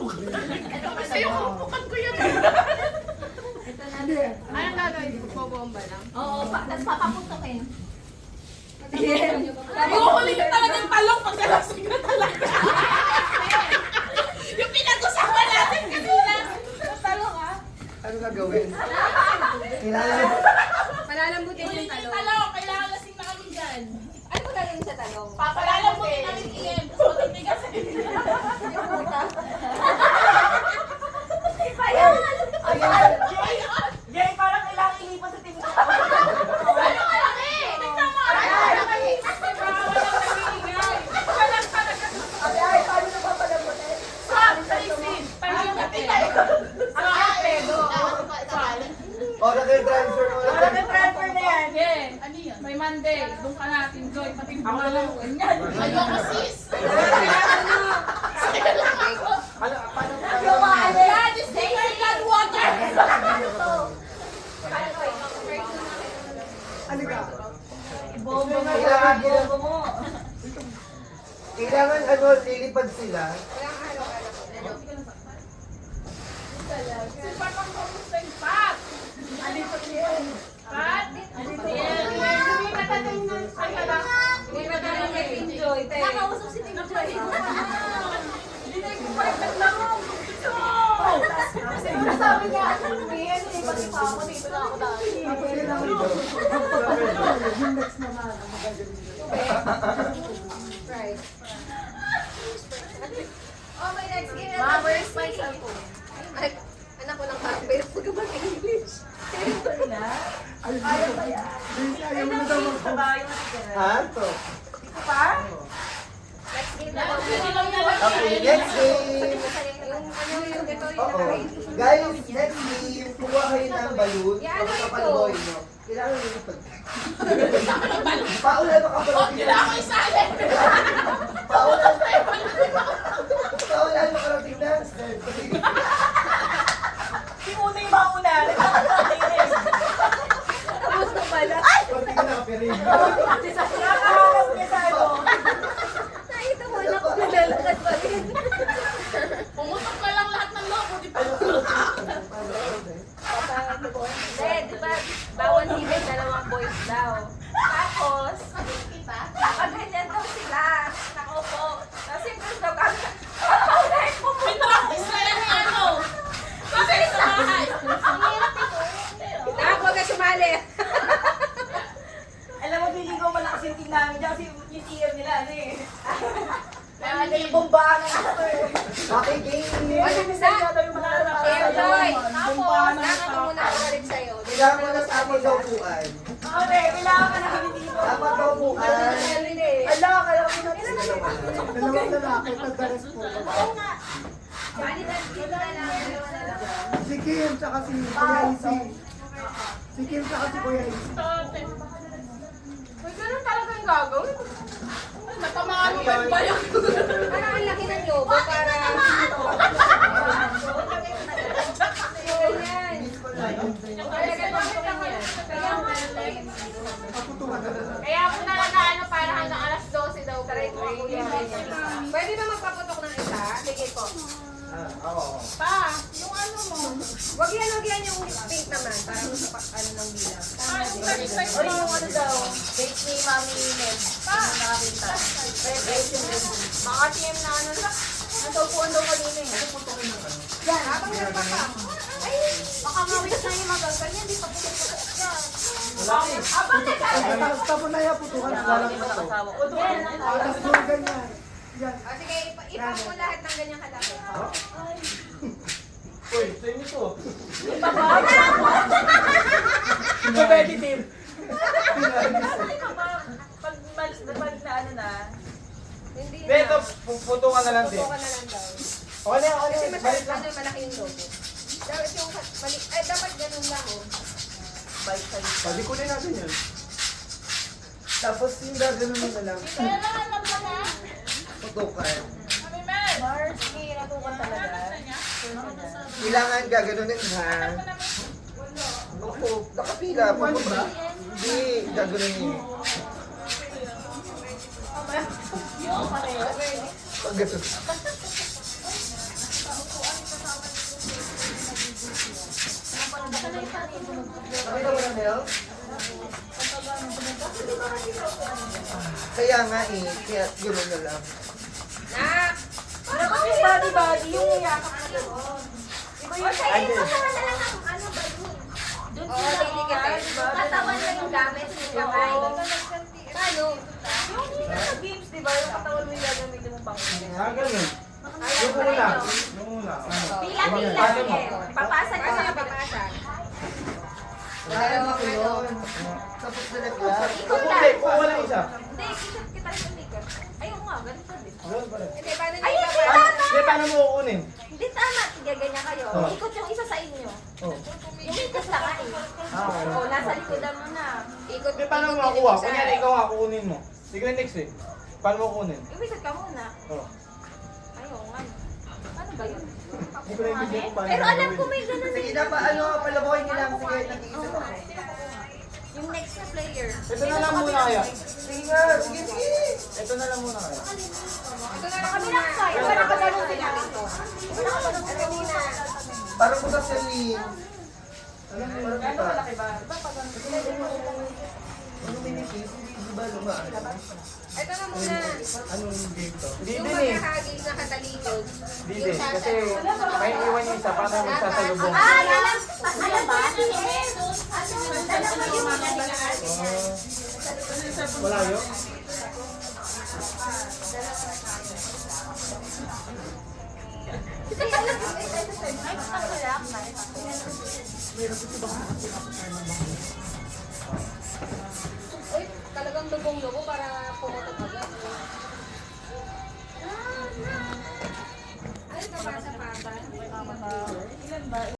Kasi yung upukan ko yan. Ito na. Anong gagawin? Bobomba lang? Oo, tapos papaputokin. Iuhuli ka talaga yung talong pag nalasing na talaga. Yung pinag-usapan natin kanina. Yung talong ah. Ano gagawin? Kailangan Palalambutin yung Ulit yung talong. talong. Kailangan lasing na kami dyan. Ano ba gagawin sa talong? Papalalambutin namin iyan. Tapos matitigas sa inyo. Jay, parang kailangan ilipat sa team ko. Ano kalaki? Tignan mo. Walang talaga. Ay, paano na papalambutin? Swap, Tracy. Palalambutin. Swap, pedo. O, nag-transfer mo Parang na-transfer na yan. Yeah. Ano yun? May Monday. Doon ka natin, Joy. Pati yung mga ganyan. Ayoko sis. Yung mga ano yan. That is the blood water. Halika. Bobo mo. Kailangan Bobo mo. Kailangan lilipad sila. Si Pat ang kamusta yung Pat? Pat? Hindi natating na. Ay, hala. Hindi ba talaga kay Team Joy? Nakausap si Team Joy. Hindi na yung perfect na mo. Sabi niya, hindi pa si Papa dito na ako dahil. Yung next naman, ang magagaling Right. Oh, my next game na. Ma, where's my cellphone? Ay, anak ko ng camper. Huwag ka ba English? Ayaw ba yan? Ayaw mo na daw mag- Ha? Ito. Next game na. Hindi lang naman. Okay, next game. Yung ano yung ito yung Oo. naka-ready. Guys, next game, kuha kayo ng balloon. Yan, ano ito? Pagkapaluhoy nyo. Kailangan lilipad. Paulan Huwag makapalating nila ako isali. Paulan makarating na. Una yung mauna. Nagkakalinis. Tapos na pala. Pati ka na, pero Nakakaharap niya sa ano. Nakita mo, anak ko naglalakad pa rin. Pumutok na lang lahat ng logo. Di pa. Hindi, di ba? Bawal hibig, dalawang boys daw. Tapos, nakaganyan daw sila. Nakaupo. Tapos yung gusto kami, paunahin mo May practice na yan ni ano. Kasi sa bahay. Nak, huwag ka sumali. Alam mo, feeling ko malakas yung team namin dyan kasi yung tier nila, ano eh. Kaya Yung bombahan ng ako eh. Okay, game. Wala na sa. Enjoy. Bombahan ng Nak, ako muna bumalik sa'yo. Kailangan mo na sa ating daw puan. Okay, kailangan ka namin dito. Dapat daw puan. Ala, kaya ko na Dalawang lalaki, pagkares po. Bali, dito na lang. Dalawa na lang. Si Kim, tsaka si Kuya Isi. Si Kim, tsaka si Kuya Isi. Uy, ganun talaga yung gagawin. Natamaan mo ba yun? Parang ang laki ng lobo para... Ganyan. Kaya ako na lang na ano, para hanggang alas 12 daw. Try mo ako yan. Pwede ba magpaputok ng isa? Sige po. Oo. Pa, yung ano mo. Wag yan yung pink naman. Para ano ng bilang. Yung 35 Ano yung ano daw? Date ni Mami Ned. Ano nakakita? Mga team na ano lang. Nataupuan daw kanina eh. Yan, habang nagpaka. Ay, Baka mawis na yung magagal niya, di pa putok yan. abang nagpaka. Tapos na yan, putukan na lang ito. Asawa ko doon. Tapos mo ganyan. Yan. O sige, ipang mo lahat ng ganyang kalaki. Uy, sa inyo to. Competitive. Pinalis na. Pag na ano na. Hindi na. Beto, putukan na lang din. Putukan na lang daw. Okay na, okay Kasi na. masyadong Balik lang. ano, malaki yung logo. Dapat yung mali, ay dapat ganun lang oh. Bike side. Pwede kunin natin yun. Tapos yung gagawin mo na lang. Kailangan lang ba na? Putukan. Kami Mel. Mars, natukan talaga. Kailangan gaganunin ha. Opo, nakapila. Hindi, gaganunin. Yung pareho. Pag ganun. Nakita mo na, Mel? Kaya nga eh, kaya gano'n na lang. Nak! Yung body-body, yung yakap na gano'n. O, sa'yo, kukuha na lang ng ano ba yun? Doon sila katawan na yung gamit, yung kamay. Paano? Yung sa games, di ba? Yung katawan mo yung gagamitin mong pang Ganun. Ayaw ko rin yun. Yung una. Pila-pila, sige. Papasag ko sa papasag. Kaya ko yun. Tapos na naglas. Ikot lang. Wala isa. Hindi, ikot kita sa likod. Ayun nga, ganun pa din. Ganun pa rin. Hindi, paano niyo tama? Hindi, paano mo kukunin? Hindi tama. Sige, ganyan kayo. Oh. Ikot yung isa sa inyo. Oh. Umikot lang nga eh. Okay. O, nasa likodan mo na. Ikot, Hindi, paano mo makuha? Kunyari, ikaw nga kukunin mo. Sige, next eh. Paano mo kukunin? umikot ka muna. Oh. Ayaw nga. Paano ba yun? Hindi ko na ibigay kung paano. Pero alam ko may ganun Sige eh. na pa, ano, palaboy niyo lang. Sige, nag-iisip ako. Yung next na player. Ito na lang muna kaya. Sige nga, sige, sige. Ito na lang muna kaya. Kabilang side. Pero nakabalong din namin to. Nakabalong din kanina. Parang ko sa Celine. Alam mo, parang Gano'ng kita. malaki ba? Di ba pag Ano minipis? Hindi ba lumaan? Ito na muna. Anong game to? Hindi Yung din eh. magkahagis na katalikod. Hindi din. Kasi may iwan yung isa. Paano yung sasalubong? Ah, yan lang. Alam ba? Dalawa yung mga Wala yun? Ay,